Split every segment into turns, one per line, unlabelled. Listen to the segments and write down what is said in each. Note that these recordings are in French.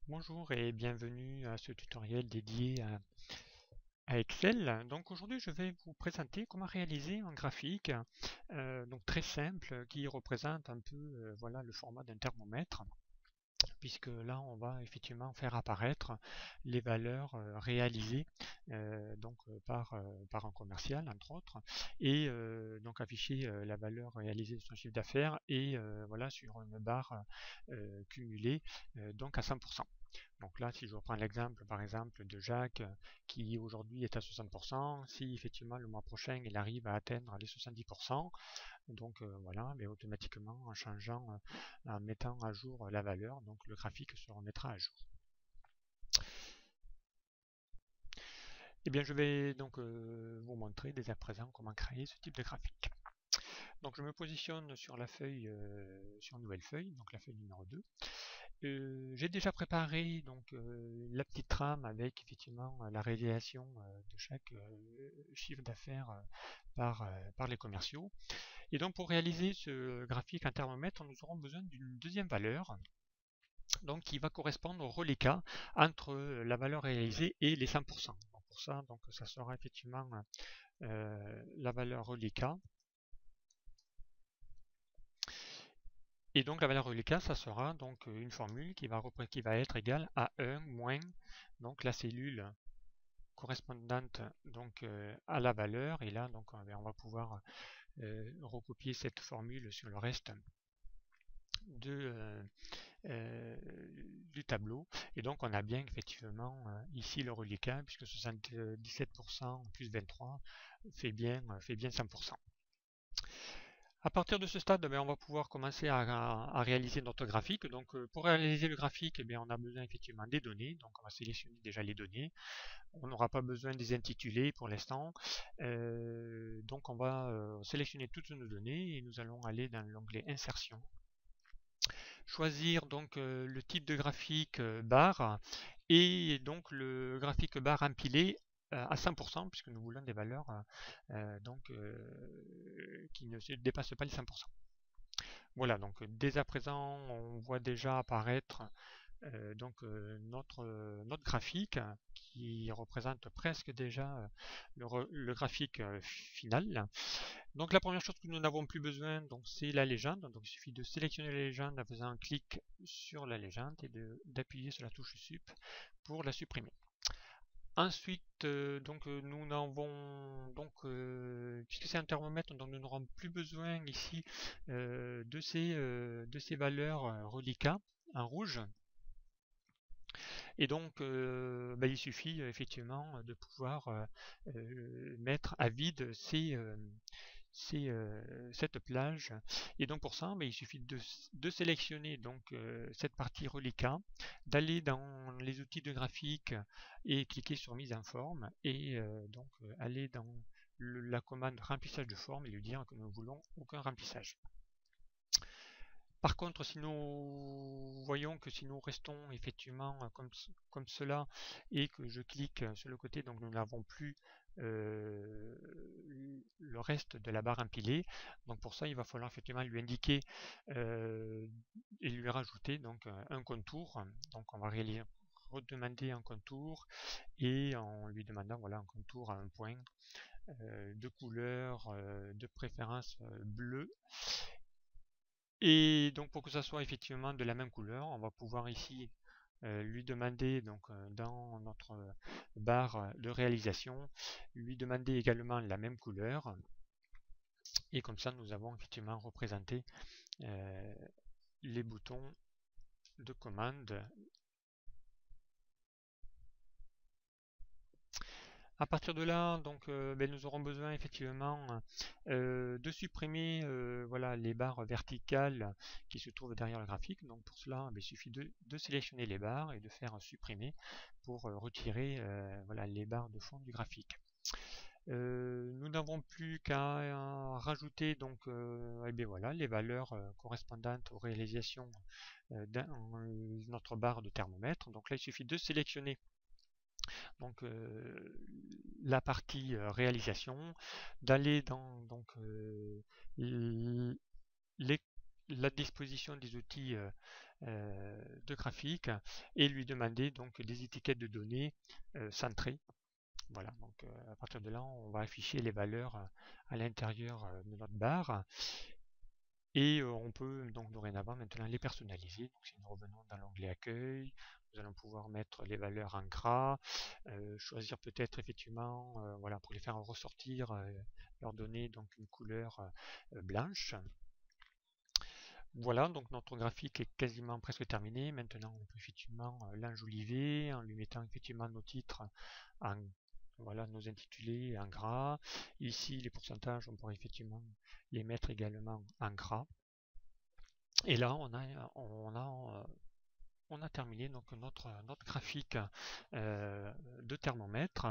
Bonjour et bienvenue à ce tutoriel dédié à Excel. Donc aujourd'hui je vais vous présenter comment réaliser un graphique donc très simple qui représente un peu voilà, le format d'un thermomètre, puisque là on va effectivement faire apparaître les valeurs réalisées par un commercial entre autres, et donc afficher la valeur réalisée de son chiffre d'affaires et voilà, sur une barre cumulée donc à 100%. Donc là, si je reprends l'exemple par exemple de Jacques qui aujourd'hui est à 60%, si effectivement le mois prochain il arrive à atteindre les 70%, donc voilà, mais automatiquement en changeant, en mettant à jour la valeur, donc le graphique se remettra à jour. Et bien je vais donc vous montrer dès à présent comment créer ce type de graphique. Donc je me positionne sur la feuille, sur une nouvelle feuille, donc la feuille numéro 2. J'ai déjà préparé donc la petite trame avec effectivement la réalisation de chaque chiffre d'affaires par les commerciaux. Et donc pour réaliser ce graphique intermomètre, nous aurons besoin d'une deuxième valeur, donc qui va correspondre au reliquat entre la valeur réalisée et les 100%. Donc pour ça, donc ça sera effectivement la valeur reliquat. Et donc la valeur reliquat, ça sera donc une formule qui va être égale à 1 moins donc la cellule correspondante donc à la valeur, et là donc on va pouvoir recopier cette formule sur le reste de, du tableau, et donc on a bien effectivement ici le reliquat, puisque 77% plus 23 fait bien 100%. À partir de ce stade, on va pouvoir commencer à réaliser notre graphique. Donc pour réaliser le graphique, on a besoin effectivement des données. Donc on va sélectionner déjà les données. On n'aura pas besoin des intitulés pour l'instant. Donc on va sélectionner toutes nos données et nous allons aller dans l'onglet Insertion. Choisir donc le type de graphique barre, et donc le graphique barre empilé à 100%, puisque nous voulons des valeurs qui ne dépassent pas les 100%. Voilà, donc dès à présent, on voit déjà apparaître notre graphique qui représente presque déjà le graphique final. Donc la première chose que nous n'avons plus besoin, donc c'est la légende. Donc il suffit de sélectionner la légende en faisant un clic sur la légende et d'appuyer sur la touche Sup pour la supprimer. Ensuite, nous n'avons donc puisque c'est un thermomètre, donc nous n'aurons plus besoin ici de ces valeurs reliquats en rouge. Et donc il suffit effectivement de pouvoir mettre à vide cette plage. Et donc pour ça, il suffit de sélectionner donc cette partie reliquat, d'aller dans les outils de graphique et cliquer sur mise en forme, et donc aller dans la commande remplissage de forme et lui dire que nous ne voulons aucun remplissage. Par contre, si nous voyons que si nous restons effectivement comme cela et que je clique sur le côté, donc nous n'avons plus le reste de la barre empilée. Donc pour ça, il va falloir effectivement lui indiquer et lui rajouter donc un contour. Donc on va redemander un contour, et en lui demandant voilà un contour à un point de couleur de préférence bleu. Et donc pour que ça soit effectivement de la même couleur, on va pouvoir ici lui demander donc dans notre barre de réalisation, lui demander également la même couleur, et comme ça nous avons effectivement représenté les boutons de commande. À partir de là, donc, nous aurons besoin effectivement de supprimer voilà, les barres verticales qui se trouvent derrière le graphique. Donc pour cela, il suffit de sélectionner les barres et de faire supprimer pour retirer voilà, les barres de fond du graphique. Nous n'avons plus qu'à rajouter donc voilà, les valeurs correspondantes aux réalisations dans notre barre de thermomètre. Donc là, il suffit de sélectionner donc la partie réalisation, d'aller dans donc la disposition des outils de graphique et lui demander donc des étiquettes de données centrées. Voilà, donc à partir de là, on va afficher les valeurs à l'intérieur de notre barre et on peut donc dorénavant maintenant les personnaliser. Donc si nous revenons dans l'onglet accueil, nous allons pouvoir mettre les valeurs en gras, choisir peut-être effectivement, voilà, pour les faire ressortir, leur donner donc une couleur blanche. Voilà, donc notre graphique est quasiment presque terminé. Maintenant, on peut effectivement l'enjoliver en lui mettant effectivement nos titres en, voilà, nos intitulés en gras. Ici, les pourcentages, on pourrait effectivement les mettre également en gras. Et là, on a terminé donc notre graphique de thermomètre.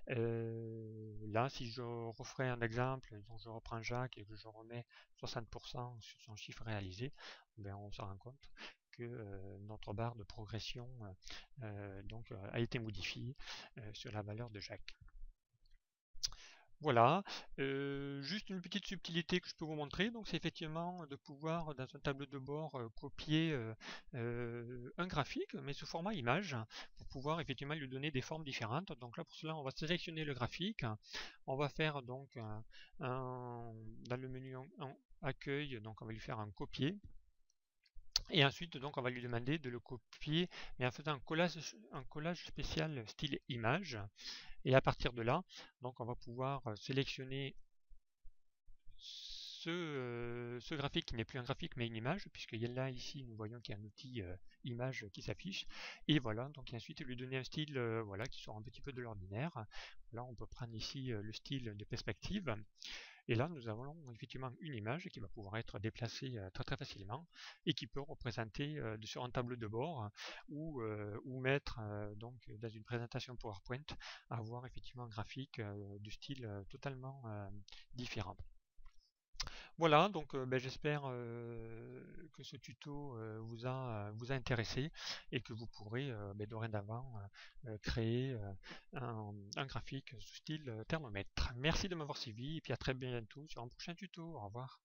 Là, si je referais un exemple, donc je reprends Jacques et que je remets 60% sur son chiffre réalisé, ben on se rend compte que notre barre de progression donc, a été modifiée sur la valeur de Jacques. Voilà, juste une petite subtilité que je peux vous montrer, donc c'est effectivement de pouvoir dans un tableau de bord copier un graphique, mais sous format image, pour pouvoir effectivement lui donner des formes différentes. Donc là pour cela on va sélectionner le graphique, on va faire donc dans le menu accueil, donc on va lui faire un copier. Et ensuite, donc, on va lui demander de le copier, mais en faisant un collage spécial style image. Et à partir de là, donc, on va pouvoir sélectionner ce graphique qui n'est plus un graphique mais une image, puisque là ici nous voyons qu'il y a un outil image qui s'affiche, et voilà, donc et ensuite lui donner un style voilà, qui sort un petit peu de l'ordinaire. Là on peut prendre ici le style de perspective, et là nous avons effectivement une image qui va pouvoir être déplacée très facilement et qui peut représenter sur un tableau de bord ou mettre donc dans une présentation PowerPoint, avoir effectivement un graphique de style totalement différent. Voilà, donc j'espère que ce tuto vous a intéressé et que vous pourrez dorénavant créer un graphique sous style thermomètre. Merci de m'avoir suivi et puis à très bientôt sur un prochain tuto. Au revoir.